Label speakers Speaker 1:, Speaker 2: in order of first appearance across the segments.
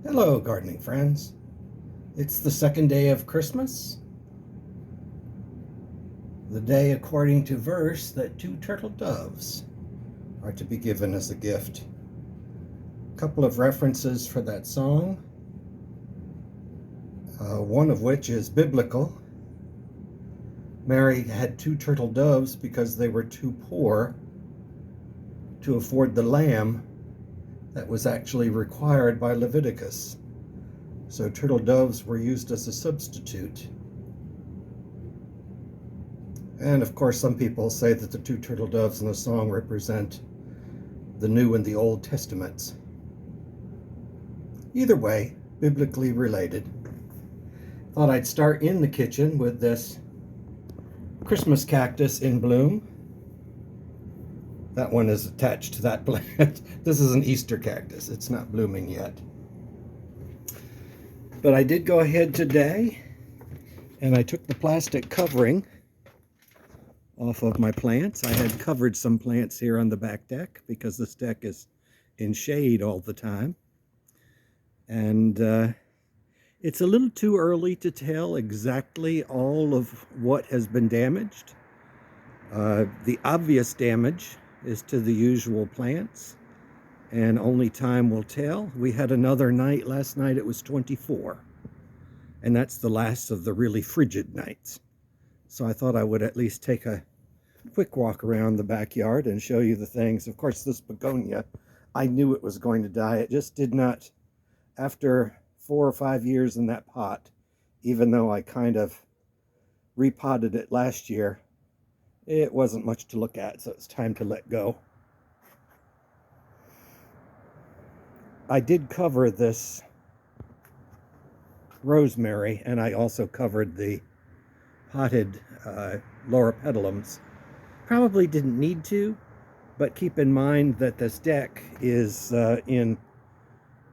Speaker 1: Hello, gardening friends. It's the second day of Christmas, the day according to verse that two turtle doves are to be given as a gift. A couple of references for that song, one of which is biblical. Mary had two turtle doves because they were too poor to afford the lamb that was actually required by Leviticus. So turtle doves were used as a substitute. And of course, some people say that the two turtle doves in the song represent the New and the Old Testaments. Either way, biblically related. Thought I'd start in the kitchen with this Christmas cactus in bloom. That one is attached to that plant. This is an Easter cactus. It's not blooming yet. But I did go ahead today and I took the plastic covering off of my plants. I had covered some plants here on the back deck because this deck is in shade all the time. And it's a little too early to tell exactly all of what has been damaged. The obvious damage is to the usual plants, and only time will tell. We had another night. Last night it was 24, and that's the last of the really frigid nights. So I thought I would at least take a quick walk around the backyard and show you the things. Of course, this begonia, I knew it was going to die. It just did not, after 4 or 5 years in that pot, even though I kind of repotted it last year, it wasn't much to look at, so it's time to let go. I did cover this rosemary, and I also covered the potted loropetalums. Probably didn't need to, but keep in mind that this deck is in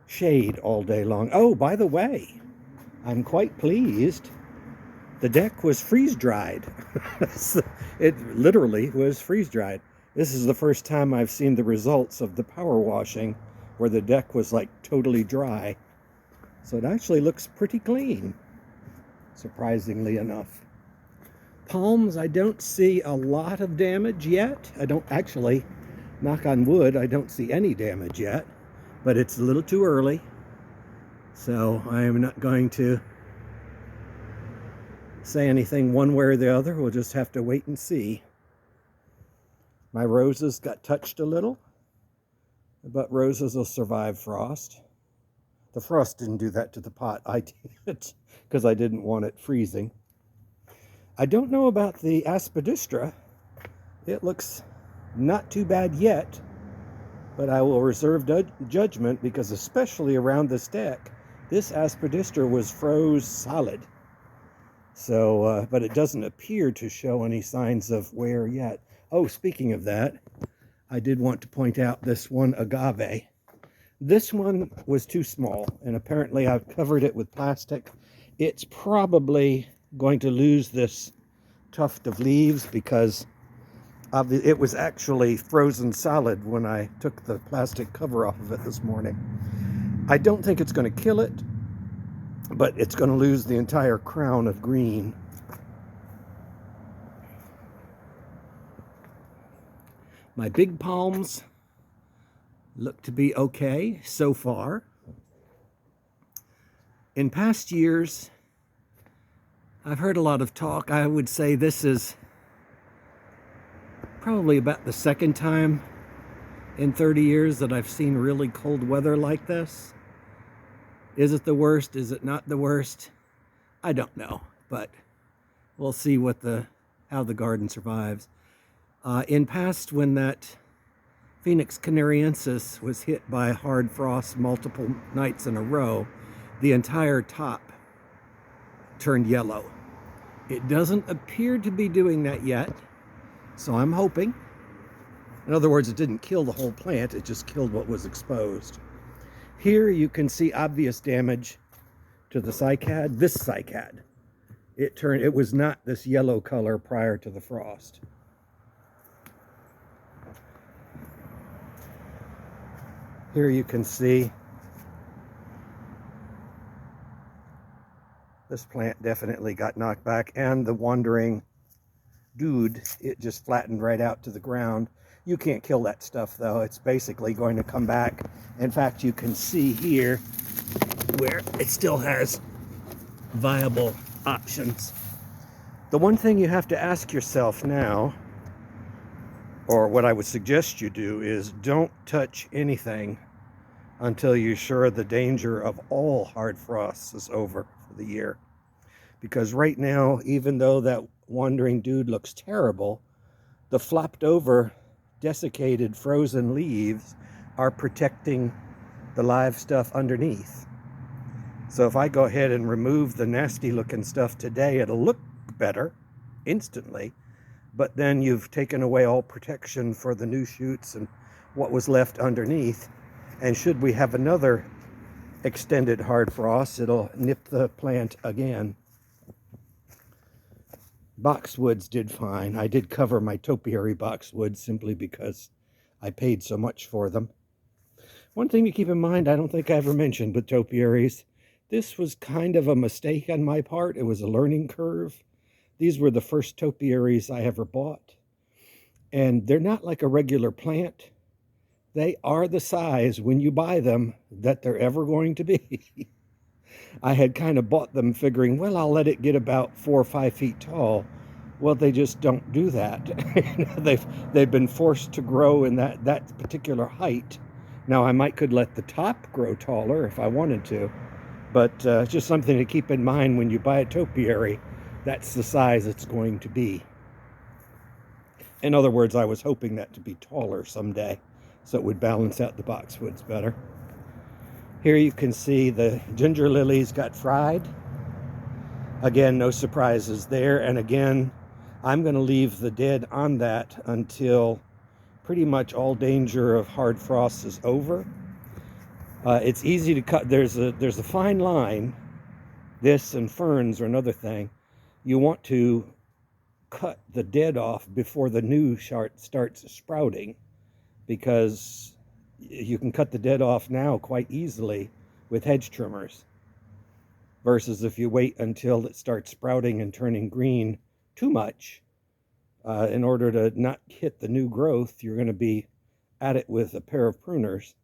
Speaker 1: shade all day long. Oh, by the way, I'm quite pleased. The deck was freeze-dried. It literally was freeze-dried. This is the first time I've seen the results of the power washing where the deck was like totally dry. So it actually looks pretty clean, surprisingly enough. Palms, I don't see a lot of damage yet. I don't actually, knock on wood, I don't see any damage yet, but it's a little too early. So I am not going to say anything one way or the other. We'll just have to wait and see. My roses got touched a little, but roses will survive frost. The frost didn't do that to the pot. I did, because I didn't want it freezing. I don't know about the aspidistra. It looks not too bad yet, but I will reserve judgment because especially around this deck, this aspidistra was froze solid. So, but it doesn't appear to show any signs of wear yet. Oh, speaking of that, I did want to point out this one agave. This one was too small, and apparently I've covered it with plastic. It's probably going to lose this tuft of leaves because it was actually frozen solid when I took the plastic cover off of it this morning. I don't think it's going to kill it, but it's going to lose the entire crown of green. My big palms look to be okay so far. In past years, I've heard a lot of talk. I would say this is probably about the second time in 30 years that I've seen really cold weather like this. Is it the worst? Is it not the worst? I don't know, but we'll see how the garden survives. In past, when that Phoenix canariensis was hit by hard frost multiple nights in a row, the entire top turned yellow. It doesn't appear to be doing that yet, so I'm hoping. In other words, it didn't kill the whole plant, it just killed what was exposed. Here you can see obvious damage to the cycad. This cycad, it was not this yellow color prior to the frost. Here you can see This plant definitely got knocked back, and the wandering dude, it just flattened right out to the ground. You can't kill that stuff though. It's basically going to come back. In fact, you can see here where it still has viable options. The one thing you have to ask yourself now, or what I would suggest you do, is don't touch anything until you're sure the danger of all hard frosts is over for the year. Because right now, even though that wandering dude looks terrible, the flopped over, desiccated, frozen leaves are protecting the live stuff underneath. So if I go ahead and remove the nasty looking stuff today, it'll look better instantly, but then you've taken away all protection for the new shoots and what was left underneath. And should we have another extended hard frost, it'll nip the plant again. Boxwoods did fine. I did cover my topiary boxwoods simply because I paid so much for them. One thing to keep in mind, I don't think I ever mentioned with topiaries, this was kind of a mistake on my part. It was a learning curve. These were the first topiaries I ever bought. And they're not like a regular plant. They are the size when you buy them that they're ever going to be. I had kind of bought them figuring, well, I'll let it get about 4 or 5 feet tall. Well, they just don't do that. They've been forced to grow in that particular height. Now, I could let the top grow taller if I wanted to, but just something to keep in mind when you buy a topiary, that's the size it's going to be. In other words, I was hoping that to be taller someday, so it would balance out the boxwoods better. Here you can see the ginger lilies got fried. Again, no surprises there. And again, I'm going to leave the dead on that until pretty much all danger of hard frost is over. It's easy to cut. There's a fine line. This and ferns are another thing. You want to cut the dead off before the new starts sprouting, because you can cut the dead off now quite easily with hedge trimmers, versus if you wait until it starts sprouting and turning green too much. In order to not hit the new growth, you're going to be at it with a pair of pruners.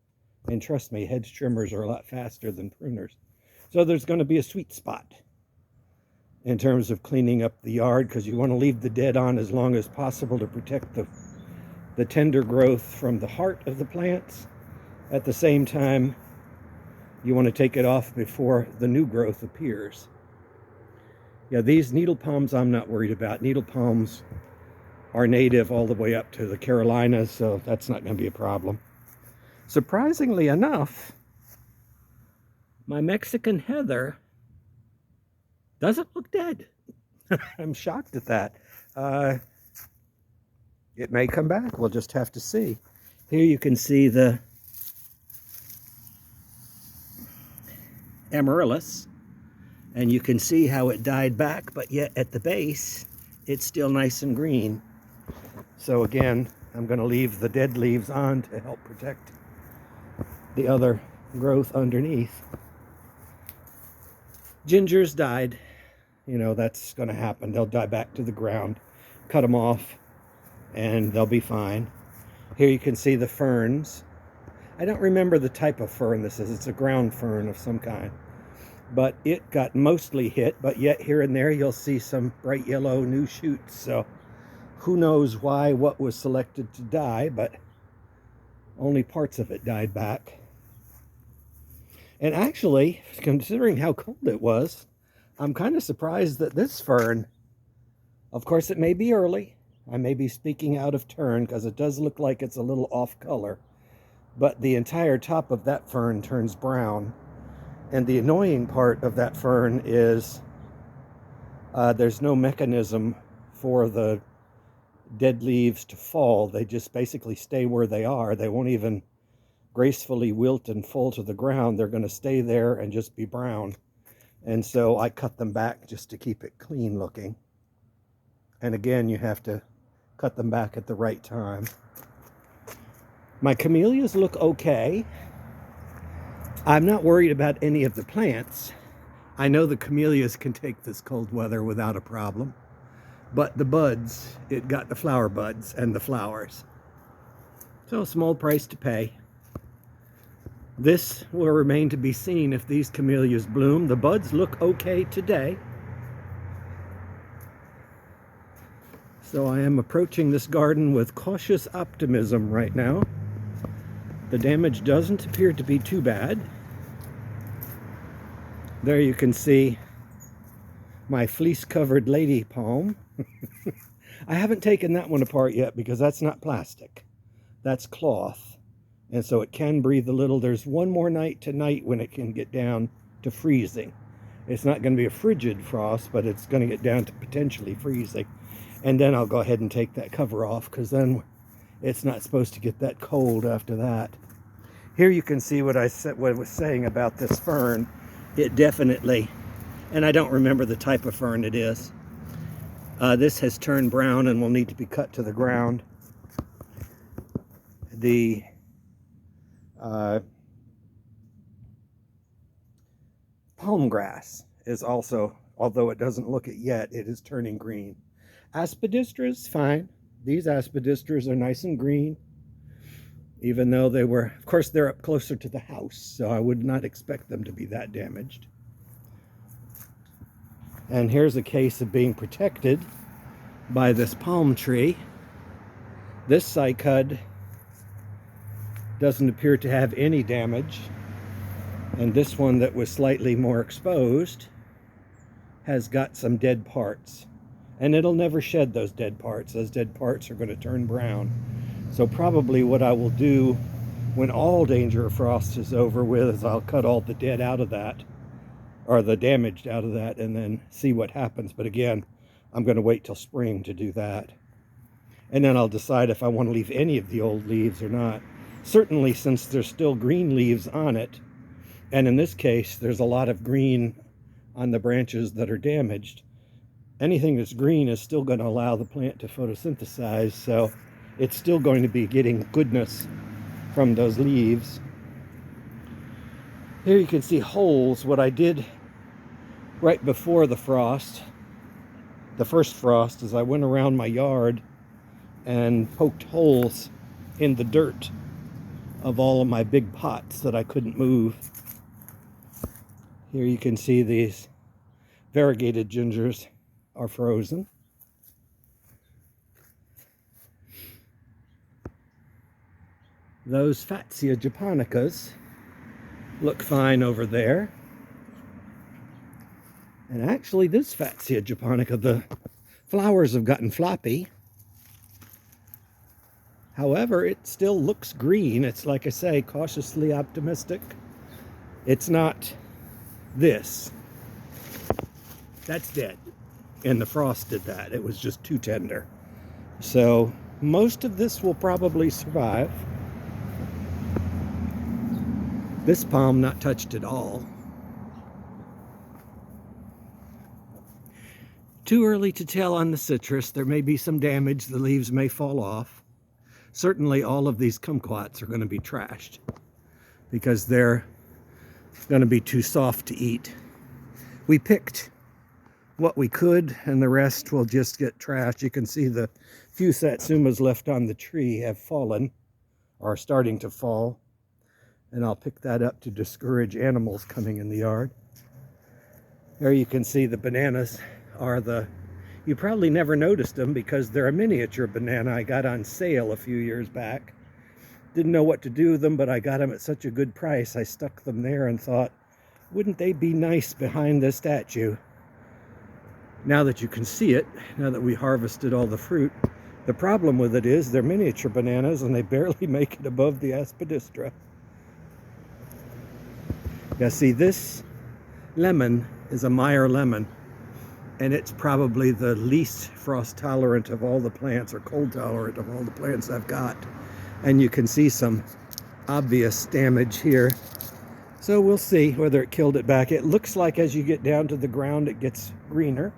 Speaker 1: And trust me, hedge trimmers are a lot faster than pruners. So there's going to be a sweet spot in terms of cleaning up the yard, because you want to leave the dead on as long as possible to protect the tender growth from the heart of the plants. At the same time, you want to take it off before the new growth appears. Yeah, these needle palms I'm not worried about. Needle palms are native all the way up to the Carolinas, so that's not going to be a problem. Surprisingly enough, my Mexican heather doesn't look dead. I'm shocked at that. It may come back. We'll just have to see. Here you can see the amaryllis, and you can see how it died back, but yet at the base, it's still nice and green. So again, I'm going to leave the dead leaves on to help protect the other growth underneath. Gingers died. You know, that's going to happen. They'll die back to the ground. Cut them off, and they'll be fine. Here you can see the ferns. I don't remember the type of fern this is. It's a ground fern of some kind. But it got mostly hit, but yet here and there you'll see some bright yellow new shoots. So who knows why what was selected to die, but only parts of it died back. And actually, considering how cold it was, I'm kind of surprised that this fern, of course it may be early, I may be speaking out of turn because it does look like it's a little off color, but the entire top of that fern turns brown. And the annoying part of that fern is there's no mechanism for the dead leaves to fall. They just basically stay where they are. They won't even gracefully wilt and fall to the ground. They're going to stay there and just be brown. And so I cut them back just to keep it clean looking. And again, you have to cut them back at the right time. My camellias look okay. I'm not worried about any of the plants. I know the camellias can take this cold weather without a problem, but the buds, it got the flower buds and the flowers. So a small price to pay. This will remain to be seen if these camellias bloom. The buds look okay today. So I am approaching this garden with cautious optimism right now. The damage doesn't appear to be too bad. There you can see my fleece-covered lady palm. I haven't taken that one apart yet because that's not plastic. That's cloth. And so it can breathe a little. There's one more night tonight when it can get down to freezing. It's not going to be a frigid frost, but it's going to get down to potentially freezing. And then I'll go ahead and take that cover off because then it's not supposed to get that cold after that. Here you can see what I was saying about this fern. It definitely, and I don't remember the type of fern it is. This has turned brown and will need to be cut to the ground. The palm grass is also, although it doesn't look it yet, it is turning green. Aspidistras, fine. These aspidistras are nice and green, even though they were, of course, they're up closer to the house, so I would not expect them to be that damaged. And here's a case of being protected by this palm tree. This cycad doesn't appear to have any damage, and this one that was slightly more exposed has got some dead parts. And it'll never shed those dead parts. Those dead parts are going to turn brown. So probably what I will do when all danger of frost is over with is I'll cut all the dead out of that, or the damaged out of that, and then see what happens. But again, I'm going to wait till spring to do that. And then I'll decide if I want to leave any of the old leaves or not. Certainly, since there's still green leaves on it, and in this case, there's a lot of green on the branches that are damaged, anything that's green is still going to allow the plant to photosynthesize, so it's still going to be getting goodness from those leaves. Here you can see holes. What I did right before the frost, the first frost, is I went around my yard and poked holes in the dirt of all of my big pots that I couldn't move. Here you can see these variegated gingers are frozen. Those Fatsia japonicas look fine over there. And actually this Fatsia japonica, the flowers have gotten floppy. However, it still looks green. It's, like I say, cautiously optimistic. It's not this. That's dead. And the frost did that. It was just too tender. So most of this will probably survive. This palm not touched at all. Too early to tell on the citrus. There may be some damage. The leaves may fall off. Certainly all of these kumquats are going to be trashed because they're going to be too soft to eat. We picked what we could, and the rest will just get trashed. You can see the few satsumas left on the tree have fallen, or are starting to fall, and I'll pick that up to discourage animals coming in the yard. There you can see the bananas are you probably never noticed them because they're a miniature banana I got on sale a few years back. Didn't know what to do with them, but I got them at such a good price. I stuck them there and thought, wouldn't they be nice behind the statue? Now that you can see it, now that we harvested all the fruit, the problem with it is they're miniature bananas and they barely make it above the aspidistra. Yeah, see, this lemon is a Meyer lemon, and it's probably the least frost tolerant of all the plants, or cold tolerant of all the plants I've got. And you can see some obvious damage here. So we'll see whether it killed it back. It looks like as you get down to the ground, it gets greener.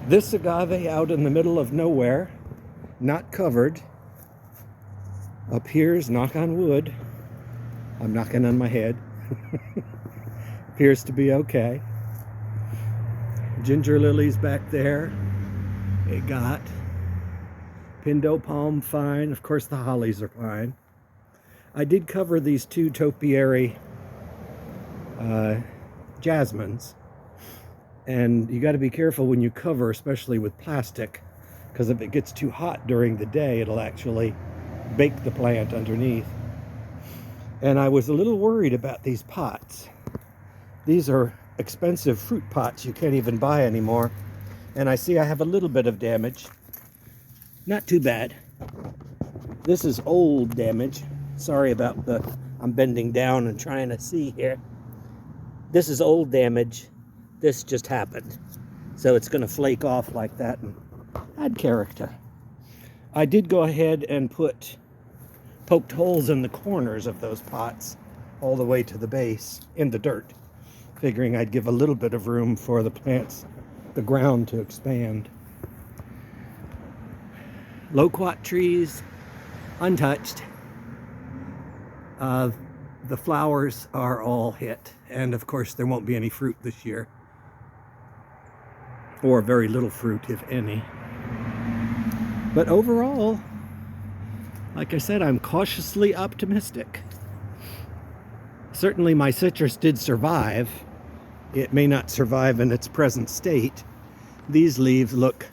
Speaker 1: This agave out in the middle of nowhere, not covered, appears, knock on wood, I'm knocking on my head, Appears to be okay. Ginger lilies back there. It got Pindo palm fine. Of course, the hollies are fine. I did cover these two topiary jasmines. And you got to be careful when you cover, especially with plastic, because if it gets too hot during the day, it'll actually bake the plant underneath. And I was a little worried about these pots. These are expensive fruit pots you can't even buy anymore. And I see I have a little bit of damage. Not too bad. This is old damage. Sorry about I'm bending down and trying to see here. This is old damage. This just happened. So it's going to flake off like that and add character. I did go ahead and poked holes in the corners of those pots all the way to the base in the dirt, figuring I'd give a little bit of room for the plants, the ground to expand. Loquat trees, untouched. The flowers are all hit, and of course there won't be any fruit this year, or very little fruit, if any. But overall, like I said, I'm cautiously optimistic. Certainly my citrus did survive. It may not survive in its present state. These leaves look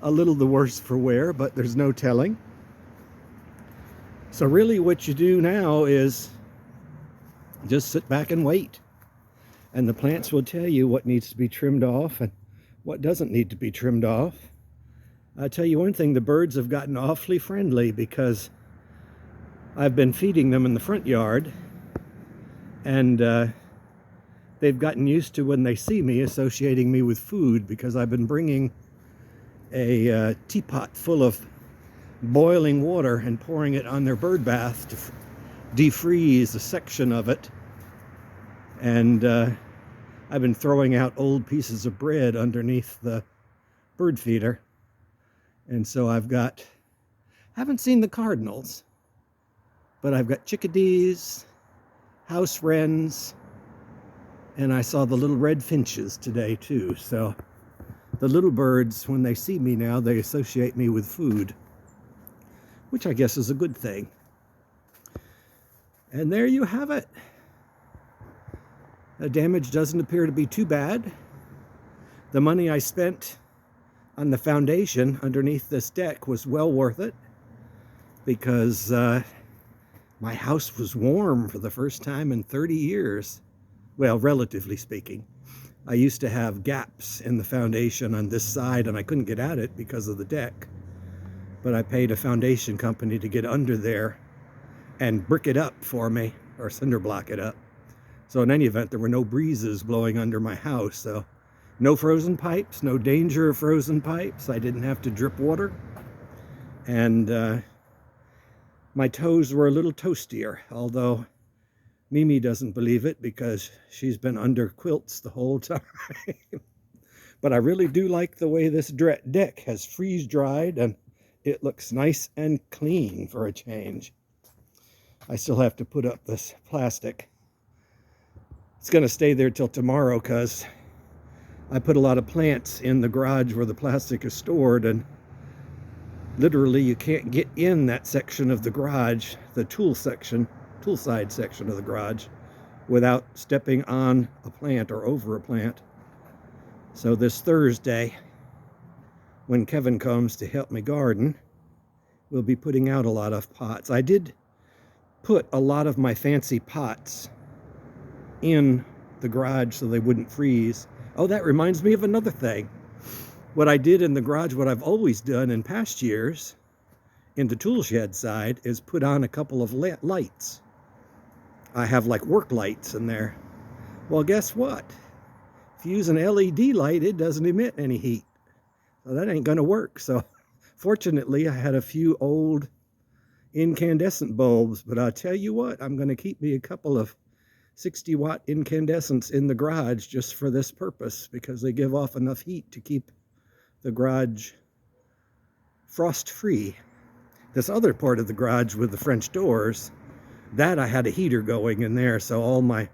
Speaker 1: a little the worse for wear, but there's no telling. So really what you do now is just sit back and wait. And the plants will tell you what needs to be trimmed off and what doesn't need to be trimmed off. I'll tell you one thing, the birds have gotten awfully friendly because I've been feeding them in the front yard, and they've gotten used to, when they see me, associating me with food, because I've been bringing a teapot full of boiling water and pouring it on their bird bath to defreeze a section of it. And I've been throwing out old pieces of bread underneath the bird feeder. And so haven't seen the cardinals, but I've got chickadees, house wrens, and I saw the little red finches today too. So the little birds, when they see me now, they associate me with food, which I guess is a good thing. And there you have it. The damage doesn't appear to be too bad. The money I spent on the foundation underneath this deck was well worth it, because my house was warm for the first time in 30 years. Well, relatively speaking. I used to have gaps in the foundation on this side, and I couldn't get at it because of the deck. But I paid a foundation company to get under there and brick it up for me, or cinder block it up. So in any event, there were no breezes blowing under my house. So no frozen pipes, no danger of frozen pipes. I didn't have to drip water. And my toes were a little toastier, although Mimi doesn't believe it because she's been under quilts the whole time. But I really do like the way this deck has freeze-dried, and it looks nice and clean for a change. I still have to put up this plastic. It's going to stay there till tomorrow because I put a lot of plants in the garage where the plastic is stored, and literally you can't get in that section of the garage, the tool side section of the garage, without stepping on a plant or over a plant. So this Thursday, when Kevin comes to help me garden, we'll be putting out a lot of pots. I did put a lot of my fancy pots in the garage so they wouldn't freeze. Oh, that reminds me of another thing. What I did in the garage, what I've always done in past years, in the tool shed side, is put on a couple of lights. I have like work lights in there. Well, guess what? If you use an LED light, it doesn't emit any heat. So that ain't gonna work. So fortunately, I had a few old incandescent bulbs, but I'll tell you what, I'm gonna keep me a couple of 60-watt incandescents in the garage just for this purpose, because they give off enough heat to keep the garage frost-free. This other part of the garage with the French doors, That I had a heater going in there, so all my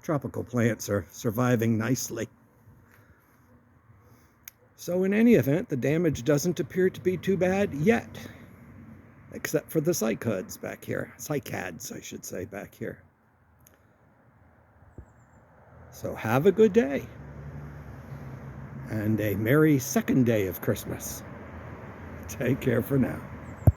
Speaker 1: tropical plants are surviving nicely. So in any event, the damage doesn't appear to be too bad yet, except for the cycads back here. Cycads, I should say, back here. So have a good day, and a merry second day of Christmas. Take care for now.